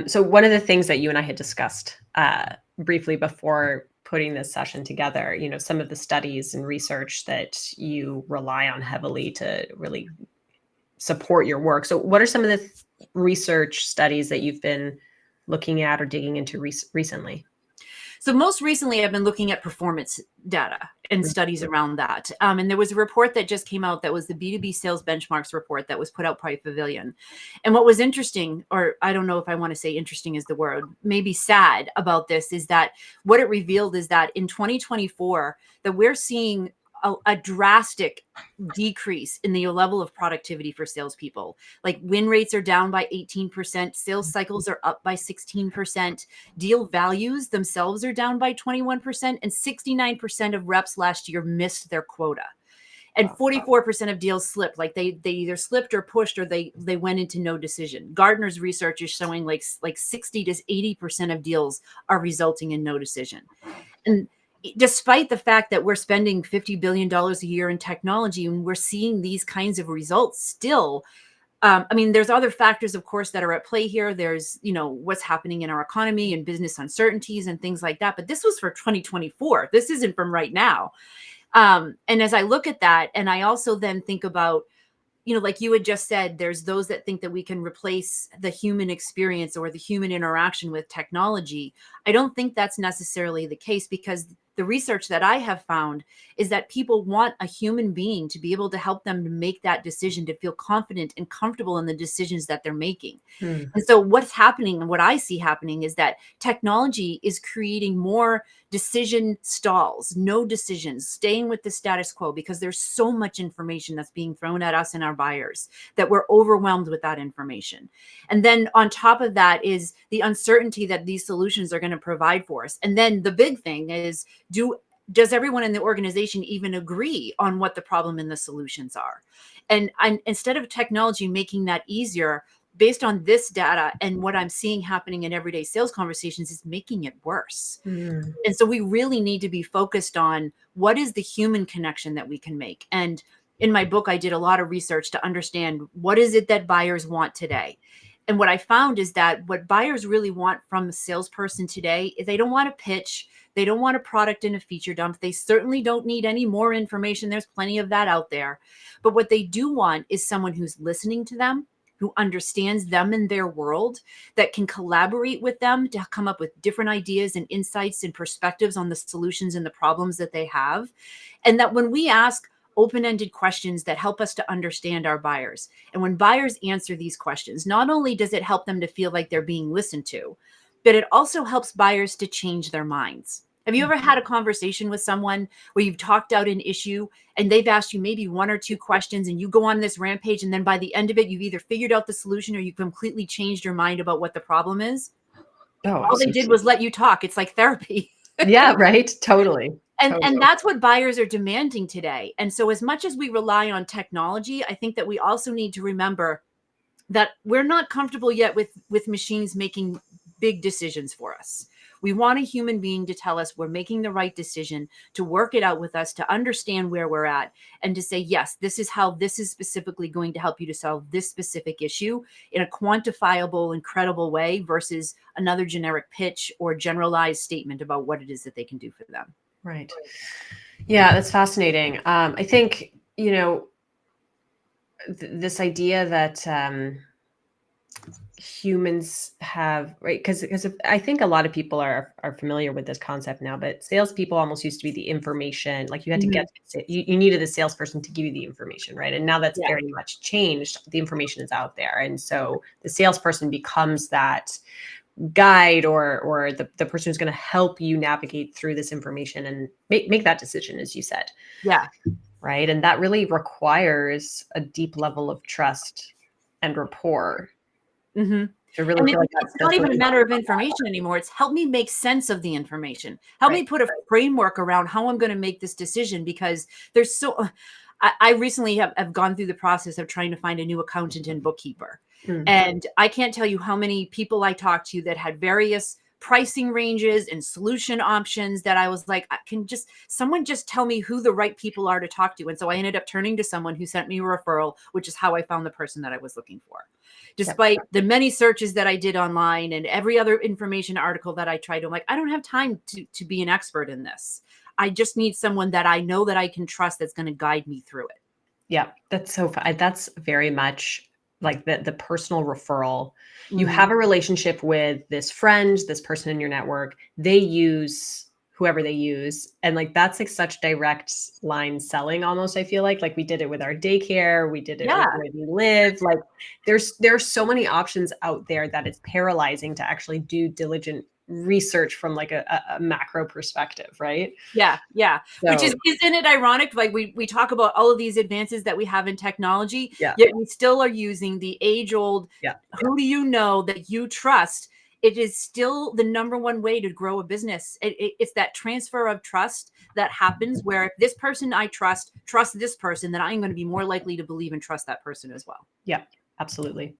So one of the things that you and I had discussed briefly before putting this session together, some of the studies and research that you rely on heavily to really support your work. So what are some of the research studies that you've been looking at or digging into recently? So most recently, I've been looking at performance data and studies around that. And there was a report that just came out that was the B2B sales benchmarks report that was put out by Pavilion. And what was interesting, or I don't know if I want to say interesting is the word, maybe sad about this, is that what it revealed is that in 2024, that we're seeing a drastic decrease in the level of productivity for salespeople. Like win rates are down by 18%, sales cycles are up by 16%, deal values themselves are down by 21%, and 69% of reps last year missed their quota. And 44% of deals slipped, like they either slipped or pushed or they went into no decision. Gartner's research is showing like 60 to 80% of deals are resulting in no decision. And despite the fact that we're spending $50 billion a year in technology and we're seeing these kinds of results still, there's other factors, of course, that are at play here. There's, what's happening in our economy and business uncertainties and things like that. But this was for 2024. This isn't from right now. And as I look at that, and I also then think about, like you had just said, there's those that think that we can replace the human experience or the human interaction with technology. I don't think that's necessarily the case, because the research that I have found is that people want a human being to be able to help them to make that decision, to feel confident and comfortable in the decisions that they're making. And so what's happening and what I see happening is that technology is creating more decision stalls, no decisions, staying with the status quo, because there's so much information that's being thrown at us and our buyers that we're overwhelmed with that information. And then on top of that is the uncertainty that these solutions are going to provide for us. And then the big thing is, does everyone in the organization even agree on what the problem and the solutions are? And instead of technology making that easier, based on this data and what I'm seeing happening in everyday sales conversations, is making it worse. And so we really need to be focused on what is the human connection that we can make. And in my book, I did a lot of research to understand what is it that buyers want today. And what I found is that what buyers really want from a salesperson today is they don't want a pitch. They don't want a product and a feature dump. They certainly don't need any more information. There's plenty of that out there. But what they do want is someone who's listening to them, who understands them and their world, that can collaborate with them to come up with different ideas and insights and perspectives on the solutions and the problems that they have. And that when we ask open-ended questions that help us to understand our buyers, and when buyers answer these questions, not only does it help them to feel like they're being listened to, but it also helps buyers to change their minds. Have you ever had a conversation with someone where you've talked out an issue and they've asked you maybe one or two questions and you go on this rampage, and then by the end of it, you've either figured out the solution or you completely changed your mind about what the problem is? All they did was let you talk. It's like therapy. Yeah, right. Totally. And that's what buyers are demanding today. And so as much as we rely on technology, I think that we also need to remember that we're not comfortable yet with machines making big decisions for us. We want a human being to tell us we're making the right decision, to work it out with us, to understand where we're at, and to say, yes, this is how this is specifically going to help you to solve this specific issue in a quantifiable and credible way, versus another generic pitch or generalized statement about what it is that they can do for them. Right. Yeah, that's fascinating. I think, this idea that humans have, right? Because I think a lot of people are familiar with this concept now, but salespeople almost used to be the information. Like you had to get, you needed a salesperson to give you the information, right? And now that's very much changed. The information is out there, and so the salesperson becomes that guide or the person who's going to help you navigate through this information and make that decision, as you said. Yeah. Right. And that really requires a deep level of trust and rapport. To really feel like it's not even a matter of information anymore. It's help me make sense of the information. Help me put a framework around how I'm going to make this decision, because there's I recently have gone through the process of trying to find a new accountant and bookkeeper. And I can't tell you how many people I talked to that had various pricing ranges and solution options that I was like, someone just tell me who the right people are to talk to. And so I ended up turning to someone who sent me a referral, which is how I found the person that I was looking for. despite the many searches that I did online and every other information article that I tried. I'm like, I don't have time to be an expert in this. I just need someone that I know that I can trust that's going to guide me through it. Yeah, that's so fun. That's very much like the personal referral. You have a relationship with this friend, this person in your network. They use whoever they use, and like that's like such direct line selling almost. I feel like we did it with our daycare, we did it with where we live. Like there's so many options out there that it's paralyzing to actually do diligent research from like a macro perspective, right? Yeah. Which So isn't it ironic? Like we talk about all of these advances that we have in technology, yeah, yet we still are using the age-old, yeah. who do you know that you trust? It is still the number one way to grow a business. It's that transfer of trust that happens where if this person I trust this person, then I'm going to be more likely to believe and trust that person as well. Yeah, absolutely.